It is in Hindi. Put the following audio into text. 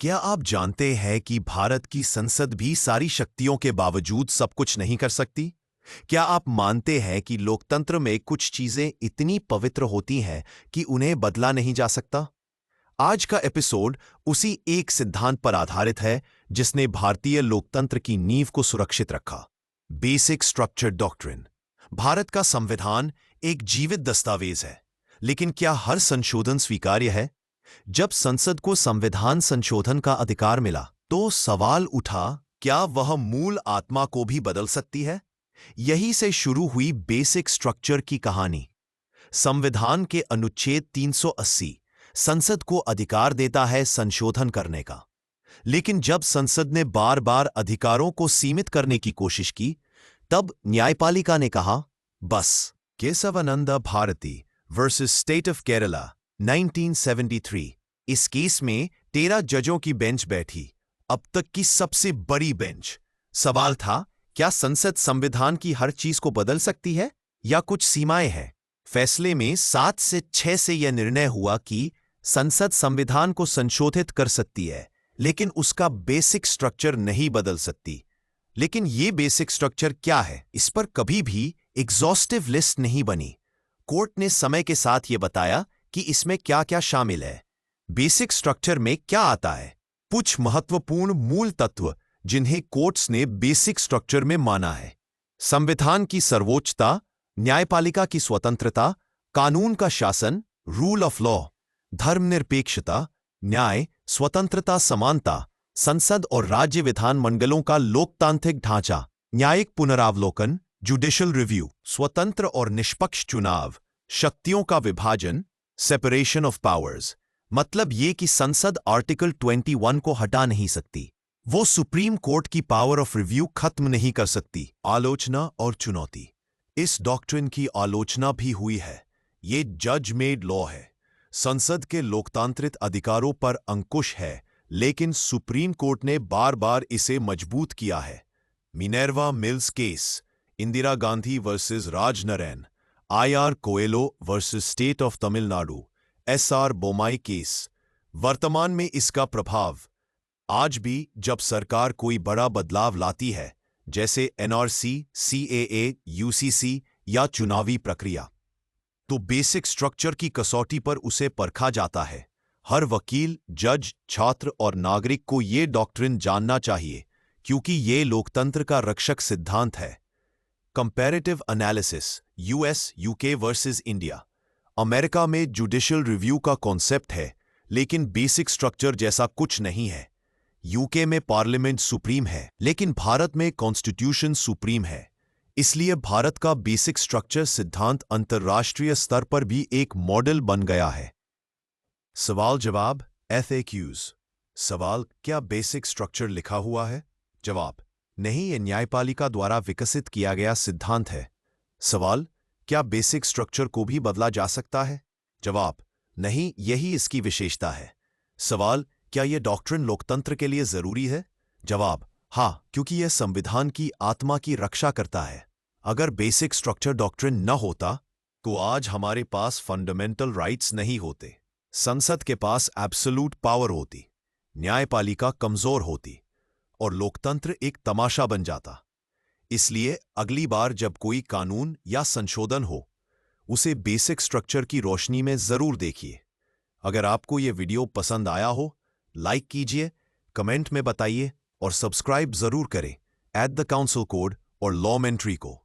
क्या आप जानते हैं कि भारत की संसद भी सारी शक्तियों के बावजूद सब कुछ नहीं कर सकती? क्या आप मानते हैं कि लोकतंत्र में कुछ चीजें इतनी पवित्र होती हैं कि उन्हें बदला नहीं जा सकता? आज का एपिसोड उसी एक सिद्धांत पर आधारित है जिसने भारतीय लोकतंत्र की नींव को सुरक्षित रखा। Basic structure doctrine. भारत का संविधान एक जीवित दस्तावेज है, लेकिन क्या हर संशोधन स्वीकार्य है? जब संसद को संविधान संशोधन का अधिकार मिला, तो सवाल उठा, क्या वह मूल आत्मा को भी बदल सकती है? यही से शुरू हुई बेसिक स्ट्रक्चर की कहानी। संविधान के अनुच्छेद 380 संसद को अधिकार देता है संशोधन करने का। लेकिन जब संसद ने बार बार अधिकारों को सीमित करने की कोशिश की, तब न्यायपालिका ने कहा, बस। Keshavananda Bharati versus state of Kerala 1973। इस केस में 13 जजों की बेंच बैठी, अब तक की सबसे बड़ी बेंच। सवाल था, क्या संसद संविधान की हर चीज को बदल सकती है या कुछ सीमाएं हैं? फैसले में 7 से 6 से यह निर्णय हुआ कि संसद संविधान को संशोधित कर सकती है, लेकिन उसका बेसिक स्ट्रक्चर नहीं बदल सकती। लेकिन यह बेसिक स्ट्रक्चर क्या है, इस पर कभी भी एग्जॉस्टिव लिस्ट नहीं बनी। कोर्ट ने समय के साथ यह बताया कि इसमें क्या क्या शामिल है। बेसिक स्ट्रक्चर में क्या आता है? कुछ महत्वपूर्ण मूल तत्व जिन्हें कोर्ट्स ने बेसिक स्ट्रक्चर में माना है। संविधान की सर्वोच्चता, न्यायपालिका की स्वतंत्रता, कानून का शासन, रूल ऑफ लॉ, धर्मनिरपेक्षता, न्याय, स्वतंत्रता, समानता, संसद और राज्य विधानमंडलों का लोकतांत्रिक ढांचा, न्यायिक पुनरावलोकन, जुडिशियल रिव्यू, स्वतंत्र और निष्पक्ष चुनाव, शक्तियों का विभाजन, सेपरेशन ऑफ पावर्स। मतलब ये कि संसद आर्टिकल 21 को हटा नहीं सकती, वो सुप्रीम कोर्ट की पावर ऑफ रिव्यू खत्म नहीं कर सकती। आलोचना और चुनौती। इस डॉक्ट्रिन की आलोचना भी हुई है। ये जज मेड लॉ है, संसद के लोकतांत्रिक अधिकारों पर अंकुश है, लेकिन सुप्रीम कोर्ट ने बार बार इसे मजबूत किया है। Minerva mills case, Indira Gandhi versus Rajnarayan, IR Coelho versus state of Tamil Nadu, SR Bommai case. वर्तमान में इसका प्रभाव आज भी, जब सरकार कोई बड़ा बदलाव लाती है, जैसे NRC, CAA, UCC या चुनावी प्रक्रिया, तो बेसिक स्ट्रक्चर की कसौटी पर उसे परखा जाता है। हर वकील, जज, छात्र और नागरिक को ये डॉक्ट्रिन जानना चाहिए, क्योंकि ये लोकतंत्र का रक्षक सिद्धांत है। Comparative analysis. US, UK versus India. America में जुडिशियल रिव्यू का कॉन्सेप्ट है, लेकिन बेसिक स्ट्रक्चर जैसा कुछ नहीं है। UK में पार्लियामेंट सुप्रीम है, लेकिन भारत में कॉन्स्टिट्यूशन सुप्रीम है। इसलिए भारत का बेसिक स्ट्रक्चर सिद्धांत अंतर्राष्ट्रीय स्तर पर भी एक मॉडल बन गया है। सवाल जवाब, FAQs। सवाल, क्या बेसिक स्ट्रक्चर लिखा हुआ है? जवाब, नहीं, ये न्यायपालिका द्वारा विकसित किया गया सिद्धांत है। सवाल, क्या बेसिक स्ट्रक्चर को भी बदला जा सकता है? जवाब, नहीं, यही इसकी विशेषता है। सवाल, क्या यह डॉक्ट्रिन लोकतंत्र के लिए जरूरी है? जवाब, हाँ, क्योंकि यह संविधान की आत्मा की रक्षा करता है। अगर बेसिक स्ट्रक्चर डॉक्ट्रिन न होता, तो आज हमारे पास फंडामेंटल राइट्स नहीं होते, संसद के पास एब्सोल्यूट पावर होती, न्यायपालिका कमजोर होती और लोकतंत्र एक तमाशा बन जाता। इसलिए अगली बार जब कोई कानून या संशोधन हो, उसे बेसिक स्ट्रक्चर की रोशनी में जरूर देखिए। अगर आपको यह वीडियो पसंद आया हो, लाइक कीजिए, कमेंट में बताइए और सब्सक्राइब जरूर करें @द काउंसिल कोड और लॉ मेंट्री को।